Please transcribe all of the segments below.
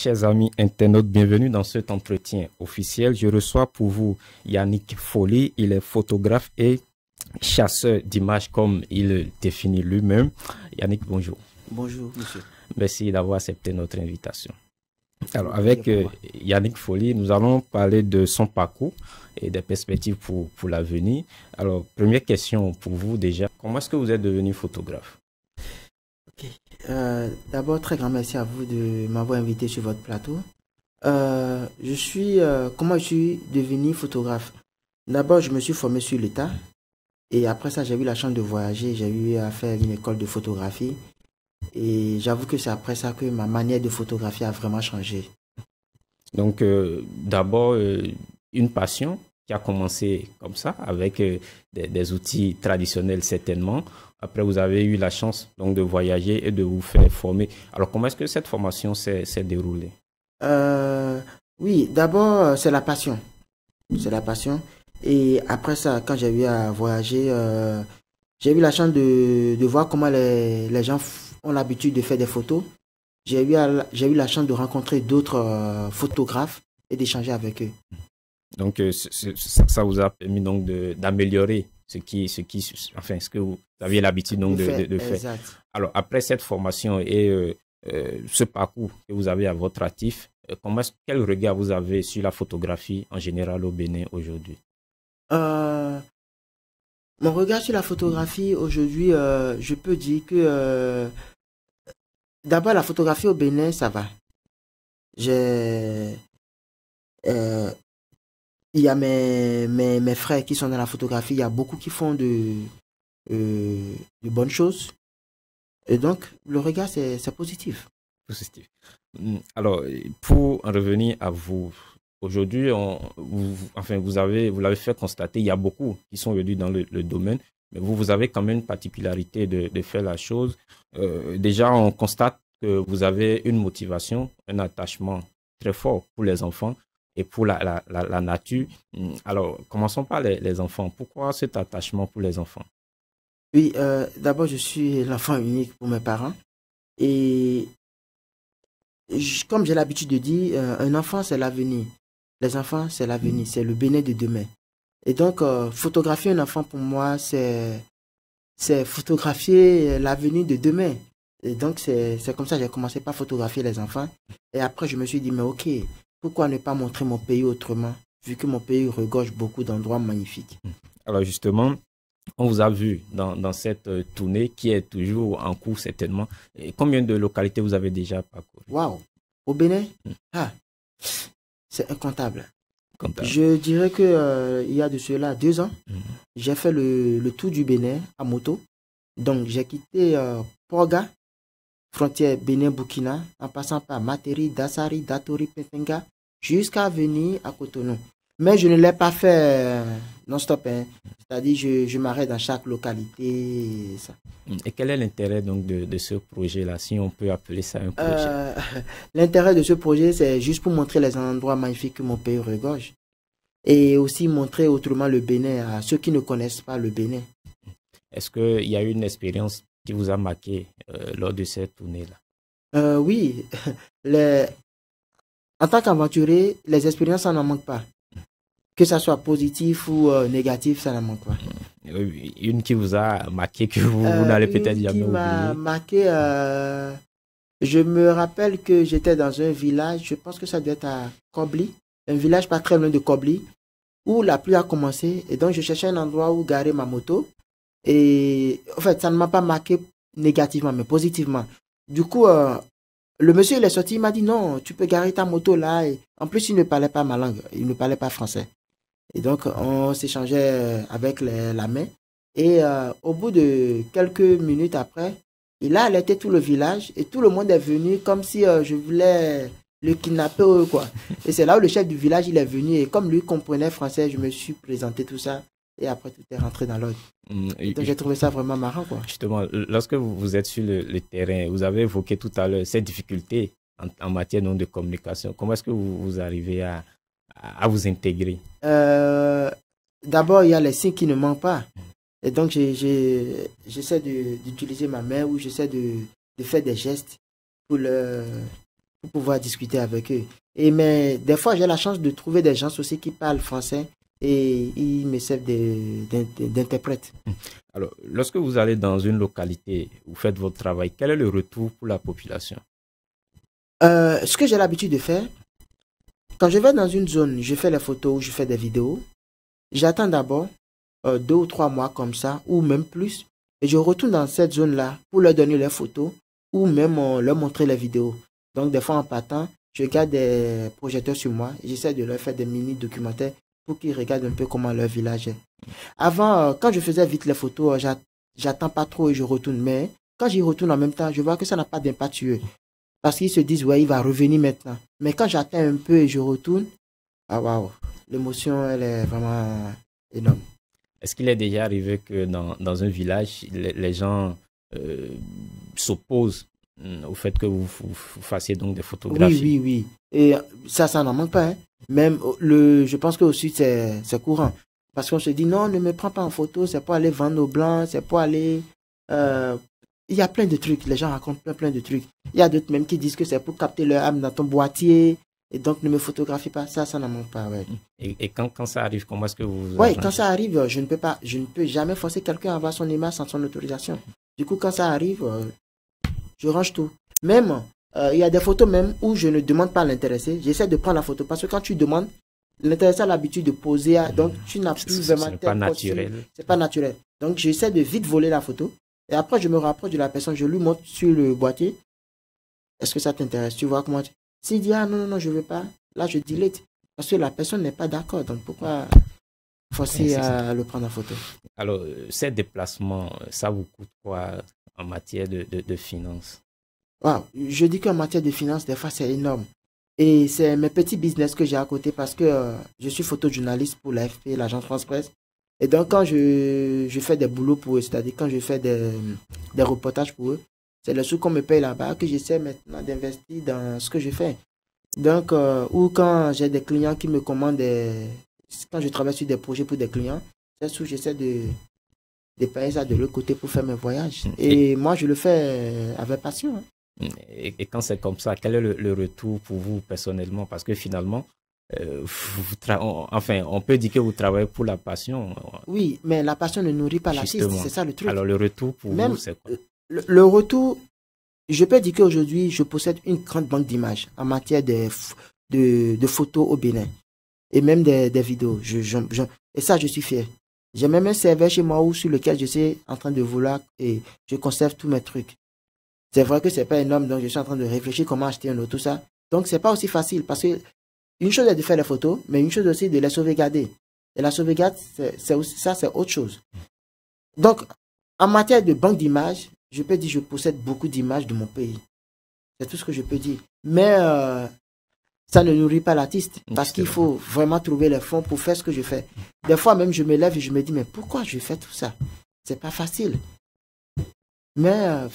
Chers amis internautes, bienvenue dans cet entretien officiel. Je reçois pour vous Yannick Folly. Il est photographe et chasseur d'images comme il définit lui-même. Yannick, bonjour. Bonjour, monsieur. Merci d'avoir accepté notre invitation. Alors, avec Yannick Folly, nous allons parler de son parcours et des perspectives pour l'avenir. Alors, première question pour vous déjà, comment est-ce que vous êtes devenu photographe? Ok. D'abord, très grand merci à vous de m'avoir invité sur votre plateau. Comment je suis devenu photographe? D'abord, je me suis formé sur l'État et après ça, j'ai eu la chance de voyager. J'ai eu à faire une école de photographie et j'avoue que c'est après ça que ma manière de photographier a vraiment changé. Donc, d'abord, une passion qui a commencé comme ça, avec des outils traditionnels certainement. Après, vous avez eu la chance donc de voyager et de vous faire former. Alors, comment est-ce que cette formation s'est déroulée? Oui, d'abord, c'est la passion. C'est la passion. Et après ça, quand j'ai eu à voyager, j'ai eu la chance de voir comment les gens ont l'habitude de faire des photos. J'ai eu la chance de rencontrer d'autres photographes et d'échanger avec eux. Donc, ça vous a permis donc d'améliorer ce que vous aviez l'habitude donc de faire. Exact. Alors, après cette formation et ce parcours que vous avez à votre actif, quel regard vous avez sur la photographie en général au Bénin aujourd'hui? Mon regard sur la photographie aujourd'hui, je peux dire que d'abord la photographie au Bénin, ça va. Il y a mes frères qui sont dans la photographie, il y a beaucoup qui font de bonnes choses. Et donc, le regard, c'est positif. Positif. Alors, pour en revenir à vous, aujourd'hui, vous l'avez fait constater, il y a beaucoup qui sont venus dans le domaine, mais vous avez quand même une particularité de faire la chose. Déjà, on constate que vous avez une motivation, un attachement très fort pour les enfants et pour la nature. Alors, commençons par les enfants. Pourquoi cet attachement pour les enfants? Oui, d'abord, je suis l'enfant unique pour mes parents. Et comme j'ai l'habitude de dire, un enfant, c'est l'avenir. Les enfants, c'est l'avenir, c'est le Bénin de demain. Et donc, photographier un enfant, pour moi, c'est photographier l'avenir de demain. Et donc, c'est comme ça que j'ai commencé par photographier les enfants. Et après, je me suis dit, mais ok, pourquoi ne pas montrer mon pays autrement, vu que mon pays regorge beaucoup d'endroits magnifiques. Alors justement, on vous a vu dans cette tournée qui est toujours en cours certainement. Et combien de localités vous avez déjà parcouru? Waouh! Au Bénin? C'est incontable. Comptable. Je dirais que il y a de cela 2 ans, j'ai fait le tour du Bénin à moto. Donc, j'ai quitté Porga, frontière Bénin-Burkina, en passant par Materi, Dassari, Datori, Pefenga, jusqu'à venir à Cotonou. Mais je ne l'ai pas fait non-stop. C'est-à-dire, je m'arrête dans chaque localité. Ça. Et quel est l'intérêt donc de ce projet-là, si on peut appeler ça un projet? L'intérêt de ce projet, c'est juste pour montrer les endroits magnifiques que mon pays regorge. Et aussi montrer autrement le Bénin à ceux qui ne connaissent pas le Bénin. Est-ce qu'il y a eu une expérience qui vous a marqué lors de cette tournée-là? Oui. En tant qu'aventurier, les expériences, ça n'en manque pas. Que ça soit positif ou négatif, ça n'en manque pas. Une qui vous a marqué, que vous n'allez peut-être jamais oublier? Qui m'a marqué, je me rappelle que j'étais dans un village, je pense que ça doit être à Kobli, un village pas très loin de Kobli, où la pluie a commencé. Et donc, je cherchais un endroit où garer ma moto. Et en fait, ça ne m'a pas marqué négativement, mais positivement. Du coup, le monsieur, il est sorti, il m'a dit non, tu peux garer ta moto là. Et en plus, il ne parlait pas ma langue, il ne parlait pas français. Et donc, on s'échangeait avec la main. Et au bout de quelques minutes après, il a alerté tout le village et tout le monde est venu comme si je voulais le kidnapper, quoi. Et c'est là où le chef du village, il est venu. Et comme lui comprenait français, je me suis présenté tout ça. Et après, tout est rentré dans l'ordre. Donc, j'ai trouvé ça vraiment marrant, quoi. Justement, lorsque vous êtes sur le terrain, vous avez évoqué tout à l'heure ces difficultés en matière de communication. Comment est-ce que vous arrivez à vous intégrer? D'abord, il y a les signes qui ne manquent pas. Et donc, j'essaie d'utiliser ma main ou j'essaie de faire des gestes pour pour pouvoir discuter avec eux. Mais des fois, j'ai la chance de trouver des gens aussi qui parlent français et ils me servent d'interprète. Alors, lorsque vous allez dans une localité, vous faites votre travail, quel est le retour pour la population? Ce que j'ai l'habitude de faire, quand je vais dans une zone, je fais les photos, je fais des vidéos, j'attends d'abord 2 ou 3 mois comme ça, ou même plus, et je retourne dans cette zone-là pour leur donner les photos ou même leur montrer les vidéos. Donc, des fois, en partant, je garde des projecteurs sur moi et j'essaie de leur faire des mini-documentaires pour qu'ils regardent un peu comment leur village est. Avant, quand je faisais vite les photos, j'attends pas trop et je retourne. Mais quand j'y retourne en même temps, je vois que ça n'a pas d'impact sur eux. Parce qu'ils se disent, ouais, il va revenir maintenant. Mais quand j'attends un peu et je retourne, ah waouh, l'émotion, elle est vraiment énorme. Est-ce qu'il est déjà arrivé que dans un village, les gens s'opposent au fait que vous fassiez donc des photographies? Oui, oui, oui. Et ça n'en manque pas. Hein. Même je pense qu'au sud, c'est courant. Parce qu'on se dit, non, ne me prends pas en photo, c'est pour aller vendre aux blancs, c'est pour aller... il y a plein de trucs, les gens racontent plein de trucs. Il y a d'autres même qui disent que c'est pour capter leur âme dans ton boîtier, et donc ne me photographie pas, ça n'en manque pas, ouais. Et quand ça arrive, comment est-ce que vous... Oui, quand ça arrive, je ne peux jamais forcer quelqu'un à avoir son image sans son autorisation. Du coup, quand ça arrive, je range tout. Même, il y a des photos même où je ne demande pas à l'intéressé, j'essaie de prendre la photo, parce que quand tu demandes, l'intéressé a l'habitude de poser, donc tu n'as plus vraiment... C'est pas naturel. C'est pas naturel. Donc j'essaie de vite voler la photo, et après je me rapproche de la personne, je lui montre sur le boîtier, est-ce que ça t'intéresse? Tu vois comment... S'il dit, ah non, je veux pas, là je delete. Parce que la personne n'est pas d'accord. Donc pourquoi forcer à le prendre en photo? Alors, ces déplacements, ça vous coûte quoi en matière de finances? Wow. Je dis qu'en matière de finances, des fois c'est énorme. Et c'est mes petits business que j'ai à côté parce que je suis photojournaliste pour l'AFP, l'agence France Presse. Et donc quand je fais des boulots pour eux, c'est-à-dire quand je fais des reportages pour eux, c'est le sous qu'on me paye là-bas que j'essaie maintenant d'investir dans ce que je fais. Donc, ou quand j'ai des clients qui me commandent, quand je travaille sur des projets pour des clients, c'est sous j'essaie de payer ça de l'autre côté pour faire mes voyages. Et moi, je le fais avec passion. Hein. Et quand c'est comme ça, quel est le retour pour vous personnellement? Parce que finalement, on peut dire que vous travaillez pour la passion. Oui, mais la passion ne nourrit pas l'artiste, c'est ça le truc. Alors, le retour pour vous, c'est quoi? Le retour, je peux dire qu'aujourd'hui, je possède une grande banque d'images en matière de photos au Bénin et même des vidéos. Et ça, je suis fier. J'ai même un serveur chez moi sur lequel je suis en train de vouloir et je conserve tous mes trucs. C'est vrai que c'est pas énorme, donc je suis en train de réfléchir comment acheter un autre, tout ça. Donc, c'est pas aussi facile parce que une chose est de faire les photos, mais une chose aussi de les sauvegarder. Et la sauvegarde, c'est autre chose. Donc, en matière de banque d'images, je peux dire que je possède beaucoup d'images de mon pays. C'est tout ce que je peux dire. Mais ça ne nourrit pas l'artiste parce qu'il faut vraiment trouver les fonds pour faire ce que je fais. Des fois même, je me lève et je me dis, mais pourquoi je fais tout ça? C'est pas facile. Mais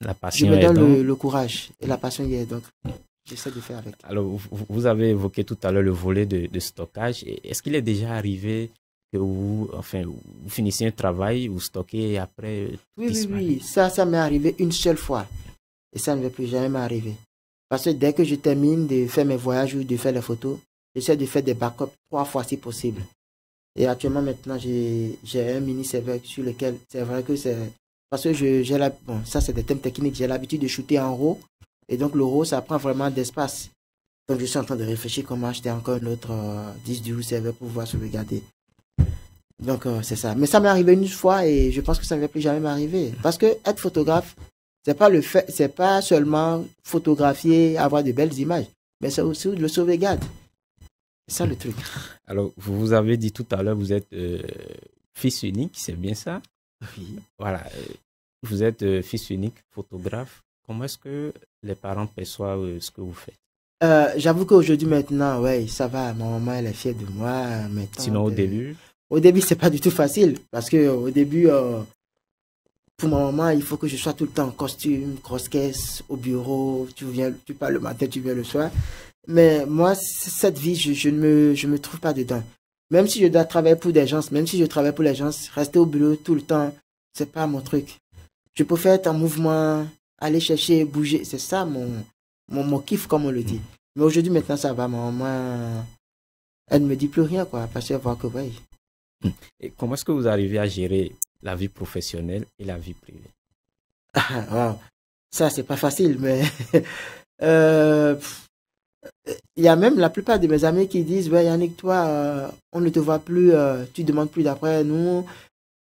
la passion je me donne le courage et la passion y est. Donc, j'essaie de faire avec. Alors, vous avez évoqué tout à l'heure le volet de stockage. Est-ce qu'il est déjà arrivé que vous finissez un travail, vous stockez et après... Oui, ça m'est arrivé une seule fois. Et ça ne va plus jamais m'arriver. Parce que dès que je termine de faire mes voyages ou de faire les photos, j'essaie de faire des backups 3 fois si possible. Et actuellement, maintenant, j'ai un mini-serveur sur lequel c'est vrai que c'est... Parce que bon, ça c'est des thèmes techniques, j'ai l'habitude de shooter en RAW. Et donc le RAW, ça prend vraiment d'espace. Donc je suis en train de réfléchir comment acheter encore un autre 10-12 serveur pour pouvoir sauvegarder. Donc, c'est ça. Mais ça m'est arrivé une fois et je pense que ça ne va plus jamais m'arriver. Parce que être photographe, c'est pas seulement photographier, avoir de belles images, mais c'est aussi le sauvegarde. C'est ça le truc. Alors, vous avez dit tout à l'heure, vous êtes fils unique, c'est bien ça? Oui. Voilà. Vous êtes fils unique, photographe. Comment est-ce que les parents perçoivent ce que vous faites? J'avoue qu'aujourd'hui, maintenant, ouais, ça va. Ma maman, elle est fière de moi. Maintenant, sinon, au début? Au début, c'est pas du tout facile. Parce que au début, pour ma maman, il faut que je sois tout le temps en costume, grosse caisse, au bureau. Tu pars le matin, tu viens le soir. Mais moi, cette vie, je ne me trouve pas dedans. Même si je dois travailler pour des gens, même si je travaille pour les gens, rester au bureau tout le temps, c'est pas mon truc. Je préfère être en mouvement, aller chercher, bouger. C'est ça mon mon kiff, comme on le dit. Mais aujourd'hui, maintenant, ça va. Ma maman, elle ne me dit plus rien, quoi, parce qu'elle voit que, ouais. Et comment est-ce que vous arrivez à gérer la vie professionnelle et la vie privée? Wow. Ça, c'est pas facile, mais euh, il y a même la plupart de mes amis qui disent, ouais, Yannick, toi, on ne te voit plus, tu demandes plus d'après nous,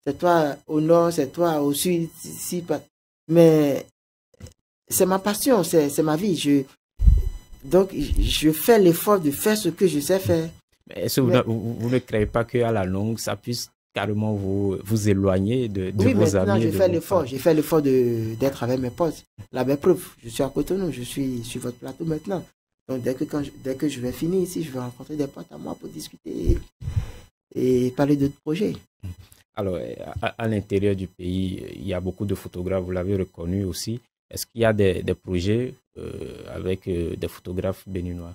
c'est toi au nord, c'est toi au sud, si, mais c'est ma passion, c'est ma vie. Donc, je fais l'effort de faire ce que je sais faire. Est-ce que vous ne créez pas qu'à la longue, ça puisse carrément vous éloigner de oui, vos maintenant, amis? J'ai fait l'effort d'être avec mes potes. La belle preuve, je suis à Cotonou, je suis sur votre plateau maintenant. Donc, dès que je vais finir ici, je vais rencontrer des potes à moi pour discuter et parler d'autres projets. Alors, à l'intérieur du pays, il y a beaucoup de photographes, vous l'avez reconnu aussi. Est-ce qu'il y a des projets avec des photographes béninois?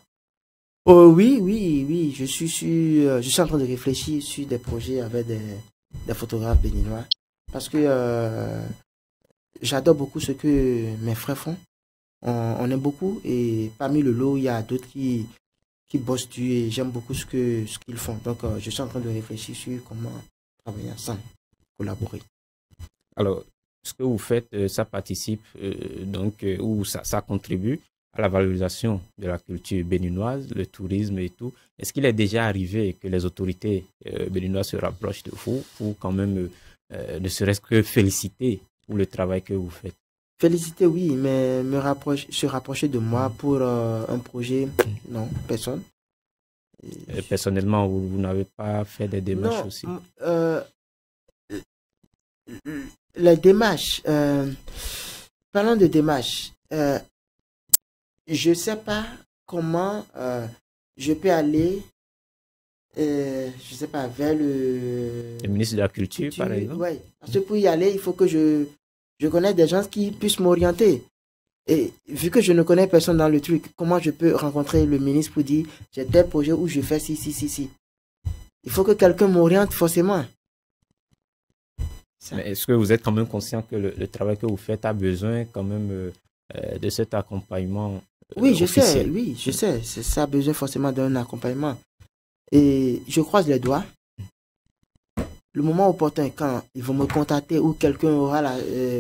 Oh, oui. Je suis en train de réfléchir sur des projets avec des photographes béninois. Parce que j'adore beaucoup ce que mes frères font. On aime beaucoup. Et parmi le lot, il y a d'autres qui bossent dessus et j'aime beaucoup ce qu'ils font. Donc, je suis en train de réfléchir sur comment travailler ensemble, collaborer. Alors, ce que vous faites, ça participe ou ça contribue à la valorisation de la culture béninoise, le tourisme et tout. Est-ce qu'il est déjà arrivé que les autorités béninoises se rapprochent de vous pour quand même ne serait-ce que féliciter pour le travail que vous faites? Féliciter, oui, mais se rapprocher de moi pour un projet, non, personne. Personnellement, vous n'avez pas fait des démarches non, aussi? Les démarches, parlons de démarches, je ne sais pas comment je peux aller, je sais pas, vers le ministre de la Culture, par exemple? Oui, parce que pour y aller, il faut que je connaisse des gens qui puissent m'orienter. Et vu que je ne connais personne dans le truc, comment je peux rencontrer le ministre pour dire j'ai tel projet où je fais ci. Il faut que quelqu'un m'oriente forcément. Mais est-ce que vous êtes quand même conscient que le travail que vous faites a besoin quand même de cet accompagnement oui, je officiel? sais, oui, je sais. Ça a besoin forcément d'un accompagnement. Et je croise les doigts. Le moment opportun, quand ils vont me contacter ou quelqu'un aura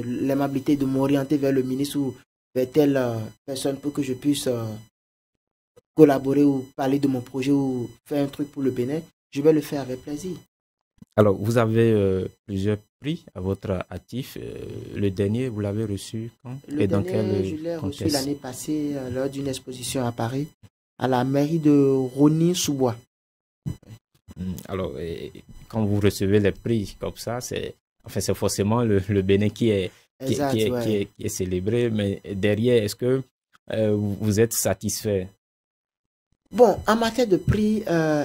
l'aimabilité de m'orienter vers le ministre ou vers telle personne pour que je puisse collaborer ou parler de mon projet ou faire un truc pour le Bénin, je vais le faire avec plaisir. Alors, vous avez plusieurs prix à votre actif. Le dernier, vous l'avez reçu quand? Et dans quel je l'ai reçu l'année passée lors d'une exposition à Paris, à la mairie de Rony-sous-Bois. Alors, quand vous recevez les prix comme ça, c'est forcément le Bénin qui est célébré, mais derrière, est-ce que vous êtes satisfait? Bon, en matière de prix,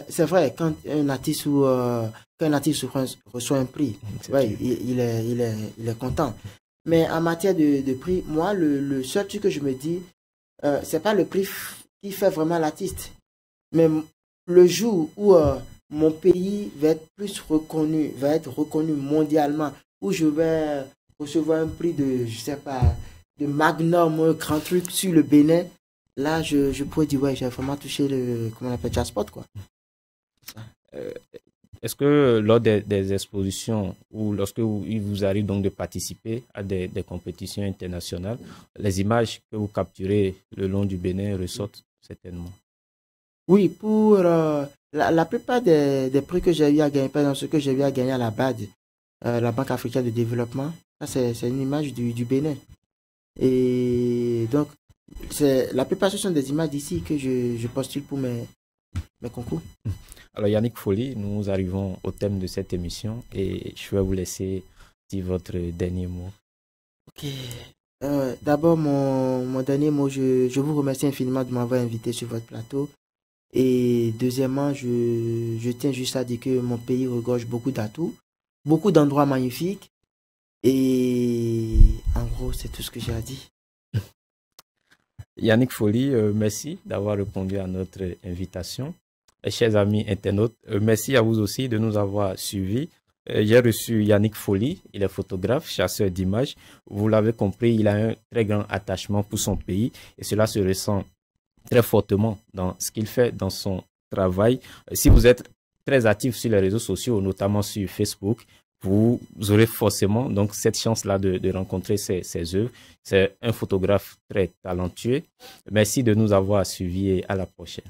c'est vrai, quand un artiste reçoit un prix, ouais, il est content. Mais en matière de prix, moi, le seul truc que je me dis, c'est pas le prix qui fait vraiment l'artiste. Mais le jour où mon pays va être reconnu mondialement, où je vais recevoir un prix de, je sais pas, de Magnum, un grand truc sur le Bénin, là, je pourrais dire, ouais, j'ai vraiment touché comment on appelle, jackpot, quoi. Est-ce que lors des expositions ou lorsque il vous arrive donc de participer à des compétitions internationales, les images que vous capturez le long du Bénin ressortent certainement? Oui, pour la plupart des prix que j'ai eu à gagner, par exemple, ce que j'ai eu à gagner à la BAD, la Banque africaine de développement, ça c'est une image du Bénin. Et donc, la plupart ce sont des images d'ici que je postule pour mes concours. Alors Yannick Folly, nous arrivons au thème de cette émission et je vais vous laisser dire votre dernier mot. Ok. D'abord, mon dernier mot, je vous remercie infiniment de m'avoir invité sur votre plateau. Et deuxièmement, je tiens juste à dire que mon pays regorge beaucoup d'atouts, beaucoup d'endroits magnifiques. Et en gros, c'est tout ce que j'ai à dire. Yannick Folly, merci d'avoir répondu à notre invitation. Chers amis internautes, merci à vous aussi de nous avoir suivis. J'ai reçu Yannick Folly, il est photographe, chasseur d'images. Vous l'avez compris, il a un très grand attachement pour son pays et cela se ressent très fortement dans ce qu'il fait dans son travail. Si vous êtes très actif sur les réseaux sociaux, notamment sur Facebook, vous aurez forcément donc cette chance-là de rencontrer ses œuvres. C'est un photographe très talentueux. Merci de nous avoir suivis et à la prochaine.